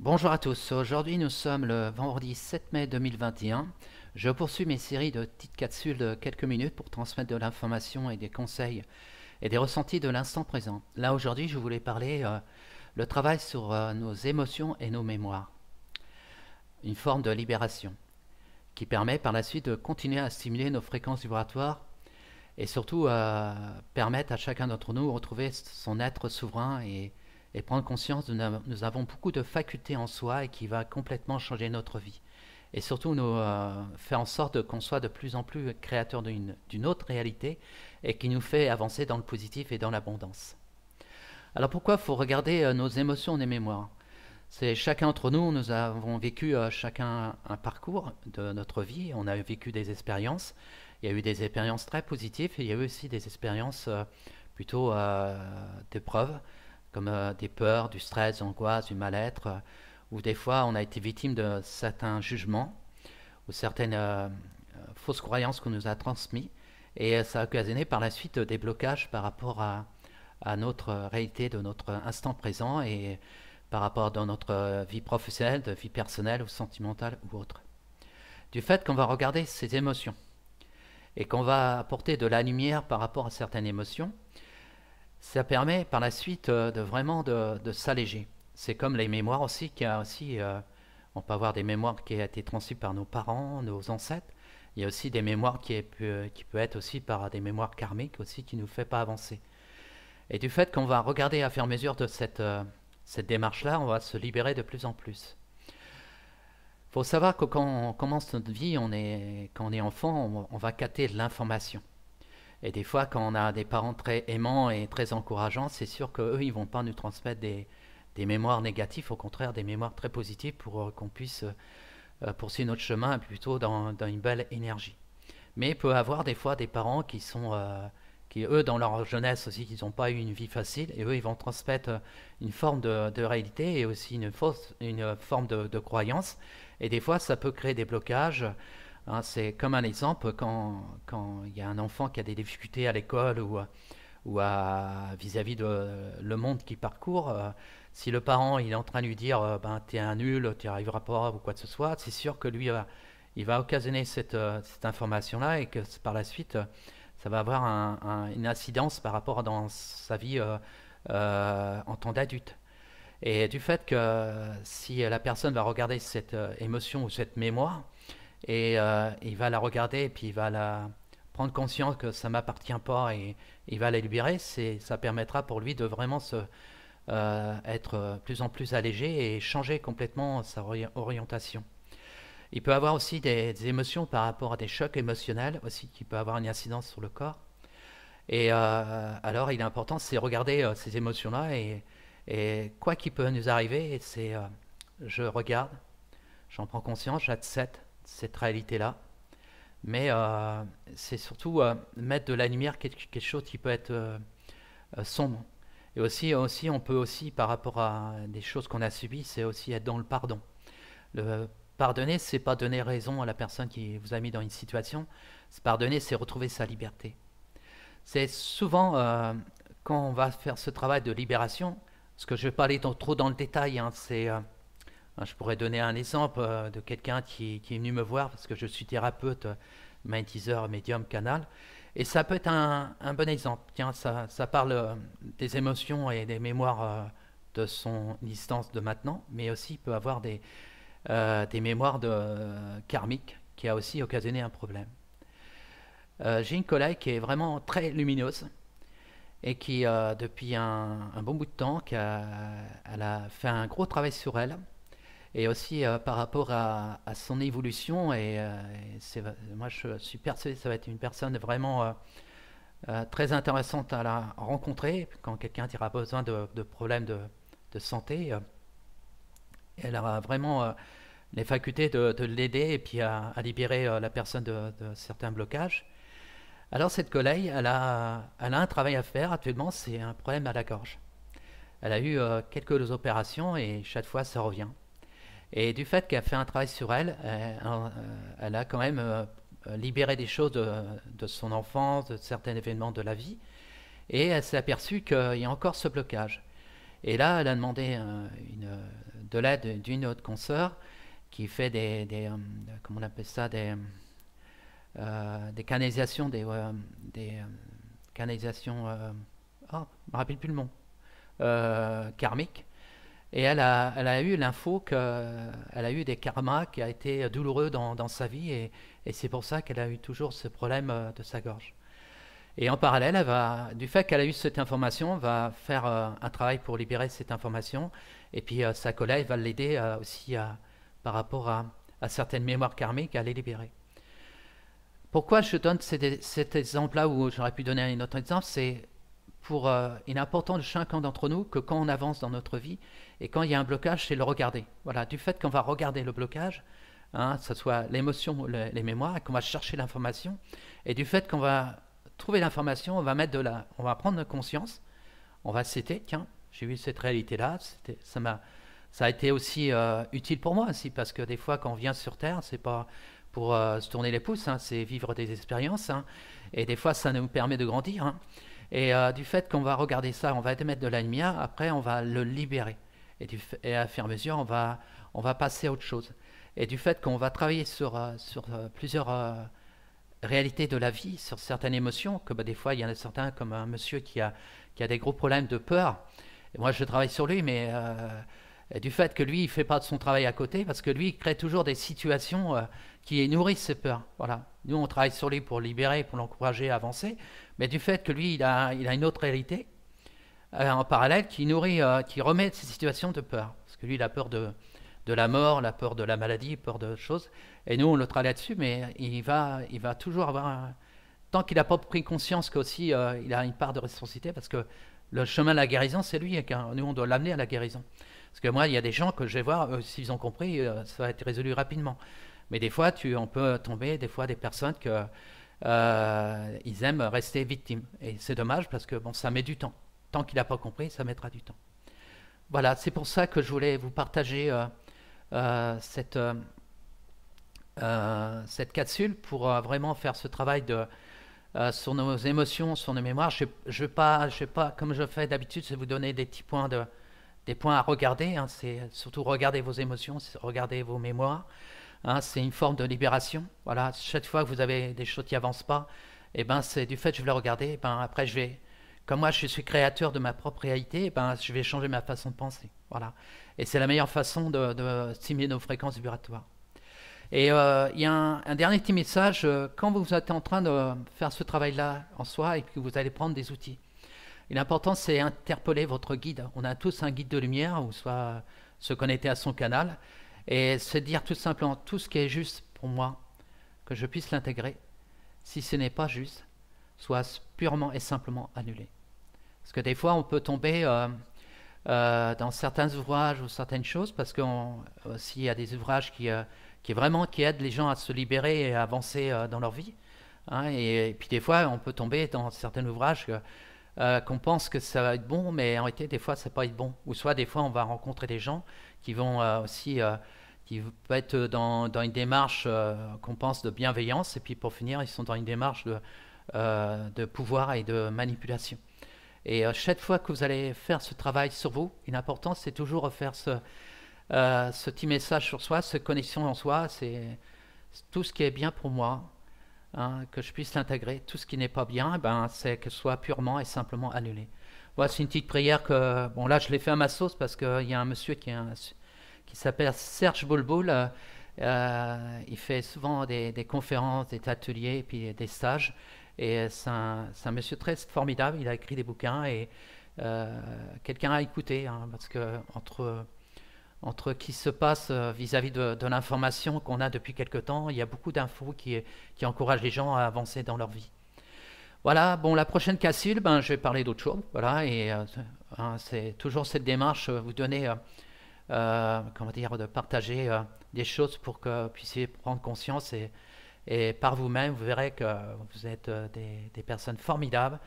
Bonjour à tous, aujourd'hui nous sommes le vendredi 7 mai 2021. Je poursuis mes séries de petites capsules de quelques minutes pour transmettre de l'information et des conseils et des ressentis de l'instant présent. Là aujourd'hui je voulais parler le travail sur nos émotions et nos mémoires. Une forme de libération qui permet par la suite de continuer à stimuler nos fréquences vibratoires et surtout permettre à chacun d'entre nous de retrouver son être souverain et prendre conscience que nous avons beaucoup de facultés en soi et qui va complètement changer notre vie. Et surtout nous faire en sorte qu'on soit de plus en plus créateur d'une autre réalité et qui nous fait avancer dans le positif et dans l'abondance. Alors pourquoi il faut regarder nos émotions et nos mémoires? C'est chacun d'entre nous, nous avons vécu chacun un parcours de notre vie, on a vécu des expériences. Il y a eu des expériences très positives et il y a eu aussi des expériences plutôt d'épreuves, comme des peurs, du stress, de l'angoisse, du mal-être, où des fois on a été victime de certains jugements ou certaines fausses croyances qu'on nous a transmises. Et ça a occasionné par la suite des blocages par rapport à notre réalité de notre instant présent et par rapport dans notre vie professionnelle, de vie personnelle ou sentimentale ou autre. Du fait qu'on va regarder ces émotions et qu'on va apporter de la lumière par rapport à certaines émotions, ça permet par la suite de vraiment de s'alléger. C'est comme les mémoires aussi, on peut avoir des mémoires qui ont été transmises par nos parents, nos ancêtres. Il y a aussi des mémoires qui peut être aussi par des mémoires karmiques aussi qui ne nous fait pas avancer. Et du fait qu'on va regarder à fur et à mesure de cette démarche-là, on va se libérer de plus en plus. Il faut savoir que quand on commence notre vie, quand on est enfant, on va capter de l'information. Et des fois, quand on a des parents très aimants et très encourageants, c'est sûr qu'eux, ils ne vont pas nous transmettre des mémoires négatives, au contraire, des mémoires très positives pour qu'on puisse poursuivre notre chemin plutôt dans une belle énergie. Mais il peut y avoir des fois des parents qui eux, dans leur jeunesse aussi, qui n'ont pas eu une vie facile, et eux, ils vont transmettre une forme de réalité et aussi une forme de croyance. Et des fois, ça peut créer des blocages. Hein, c'est comme un exemple quand il y a un enfant qui a des difficultés à l'école ou vis-à-vis de le monde qu'il parcourt. Si le parent il est en train de lui dire ben, t'es un nul, tu n'y arriveras pas ou quoi que ce soit, c'est sûr que lui il va occasionner cette information-là et que par la suite ça va avoir une incidence par rapport dans sa vie en tant d'adulte. Et du fait que si la personne va regarder cette émotion ou cette mémoire, et il va la regarder et puis il va la prendre conscience que ça ne m'appartient pas et il va la libérer, ça permettra pour lui de vraiment être plus en plus allégé et changer complètement sa orientation. Il peut avoir aussi des émotions par rapport à des chocs émotionnels aussi qui peut avoir une incidence sur le corps. Et alors il est important, c'est regarder ces émotions-là et quoi qu'il peut nous arriver, je regarde, j'en prends conscience, j'accepte cette réalité-là. Mais c'est surtout mettre de la lumière quelque chose qui peut être sombre. Et aussi, on peut aussi, par rapport à des choses qu'on a subies, c'est aussi être dans le pardon. Le pardonner, c'est pas donner raison à la personne qui vous a mis dans une situation. Pardonner, c'est retrouver sa liberté. C'est souvent quand on va faire ce travail de libération, parce que je ne vais pas aller trop dans le détail, hein, je pourrais donner un exemple de quelqu'un qui est venu me voir parce que je suis thérapeute, magnétiseur, médium, canal. Et ça peut être un bon exemple. Tiens, ça parle des émotions et des mémoires de son existence de maintenant, mais aussi il peut avoir des mémoires karmiques qui a aussi occasionné un problème. J'ai une collègue qui est vraiment très lumineuse et qui, depuis un bon bout de temps, elle a fait un gros travail sur elle et aussi par rapport à son évolution. Moi, je suis persuadé que ça va être une personne vraiment très intéressante à la rencontrer quand quelqu'un aura besoin de problèmes de santé. Elle aura vraiment les facultés de l'aider et puis à libérer la personne de certains blocages. Alors cette collègue, elle a un travail à faire actuellement, c'est un problème à la gorge. Elle a eu quelques opérations et chaque fois ça revient. Et du fait qu'elle a fait un travail sur elle, elle a quand même libéré des choses de son enfance, de certains événements de la vie. Et elle s'est aperçue qu'il y a encore ce blocage. Et là, elle a demandé de l'aide d'une autre consoeur qui fait comment on appelle ça, des canalisations, canalisations, je ne me rappelle plus le nom, karmiques. Et elle a eu l'info qu'elle a eu des karmas qui a été douloureux dans sa vie, et c'est pour ça qu'elle a eu toujours ce problème de sa gorge. Et en parallèle, du fait qu'elle a eu cette information, va faire un travail pour libérer cette information. Et puis sa collègue va l'aider aussi par rapport à certaines mémoires karmiques à les libérer. Pourquoi je donne cet exemple-là, où j'aurais pu donner un autre exemple, c'est il est important de chacun d'entre nous que quand on avance dans notre vie, et quand il y a un blocage, c'est le regarder. Voilà, du fait qu'on va regarder le blocage, que ce soit l'émotion ou les mémoires, et qu'on va chercher l'information, et du fait qu'on va trouver l'information, on va prendre conscience, on va citer, tiens, j'ai vu cette réalité-là, ça a été aussi utile pour moi aussi, parce que des fois quand on vient sur Terre, c'est pas pour se tourner les pouces, c'est vivre des expériences, et des fois ça nous permet de grandir, et du fait qu'on va regarder ça, on va émettre de la lumière, après on va le libérer, et à fur et à mesure on va passer à autre chose, et du fait qu'on va travailler sur plusieurs réalité de la vie, sur certaines émotions, que des fois il y en a certains, comme un monsieur qui a des gros problèmes de peur, et moi je travaille sur lui, mais du fait que lui il fait pas de son travail à côté, parce que lui il crée toujours des situations qui nourrissent ses peurs. Voilà, nous on travaille sur lui pour le libérer, pour l'encourager à avancer, mais du fait que lui il a une autre réalité en parallèle qui nourrit, qui remet ces situations de peur, parce que lui il a peur de la mort, la peur de la maladie, peur de choses. Et nous, on le travaille là-dessus, mais il va toujours avoir... Tant qu'il n'a pas pris conscience qu'aussi il a une part de responsabilité, parce que le chemin de la guérison, c'est lui, et nous, on doit l'amener à la guérison. Parce que moi, il y a des gens que je vais voir, s'ils ont compris, ça va être résolu rapidement. Mais des fois, on peut tomber, des fois, des personnes ils aiment rester victimes. Et c'est dommage, parce que bon, ça met du temps. Tant qu'il n'a pas compris, ça mettra du temps. Voilà, c'est pour ça que je voulais vous partager cette capsule pour vraiment faire ce travail sur nos émotions, sur nos mémoires. Je vais pas, comme je fais d'habitude, c'est vous donner des petits points des points à regarder. C'est surtout regarder vos émotions, regarder vos mémoires. C'est une forme de libération. Voilà, chaque fois que vous avez des choses qui n'avancent pas, et c'est du fait que je vais les regarder. Après, comme moi, je suis créateur de ma propre réalité, je vais changer ma façon de penser. Voilà. Et c'est la meilleure façon de stimuler nos fréquences vibratoires. Et il y a un dernier petit message. Quand vous êtes en train de faire ce travail-là en soi et que vous allez prendre des outils, l'important c'est interpeller votre guide. On a tous un guide de lumière, ou soit se connecter à son canal, et se dire tout simplement tout ce qui est juste pour moi, que je puisse l'intégrer. Si ce n'est pas juste, soit purement et simplement annulé. Parce que des fois on peut tomber dans certains ouvrages ou certaines choses, parce s'il y a des ouvrages qui aident les gens à se libérer et à avancer dans leur vie, et puis des fois on peut tomber dans certains ouvrages qu'on pense que ça va être bon, mais en réalité des fois ça peut pas être bon, ou soit des fois on va rencontrer des gens qui vont aussi qui peuvent être dans une démarche qu'on pense de bienveillance, et puis pour finir ils sont dans une démarche de pouvoir et de manipulation. Et chaque fois que vous allez faire ce travail sur vous, l'important c'est toujours faire ce petit message sur soi, cette connexion en soi, c'est tout ce qui est bien pour moi, que je puisse l'intégrer. Tout ce qui n'est pas bien, c'est que ce soit purement et simplement annulé. Voilà, c'est une petite prière que, bon là je l'ai fait à ma sauce, parce qu'il y a un monsieur qui s'appelle Serge Boulboul. Il fait souvent des conférences, des ateliers, et puis des stages. Et c'est un monsieur très formidable, il a écrit des bouquins, et quelqu'un à écouter, parce que entre qui se passe vis-à-vis de l'information qu'on a depuis quelque temps, il y a beaucoup d'infos qui encouragent les gens à avancer dans leur vie. Voilà, bon, la prochaine capsule, je vais parler d'autre chose, voilà, et c'est toujours cette démarche, vous donner, comment dire, de partager des choses pour que vous puissiez prendre conscience, et par vous-même, vous verrez que vous êtes des personnes formidables.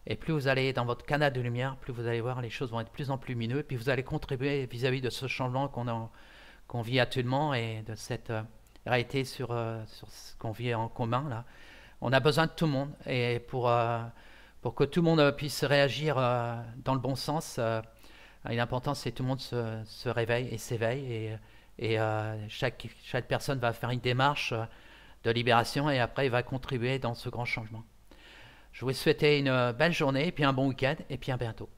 Et plus vous allez dans votre canal de lumière, plus vous allez voir les choses vont être de plus en plus lumineuses. Puis vous allez contribuer vis-à-vis de ce changement qu'on vit actuellement, et de cette réalité sur ce qu'on vit en commun là. On a besoin de tout le monde, et pour que tout le monde puisse réagir dans le bon sens, L'important, c'est que tout le monde se réveille et s'éveille et chaque personne va faire une démarche de libération et après il va contribuer dans ce grand changement. Je vous souhaite une belle journée et puis un bon week-end et puis à bientôt.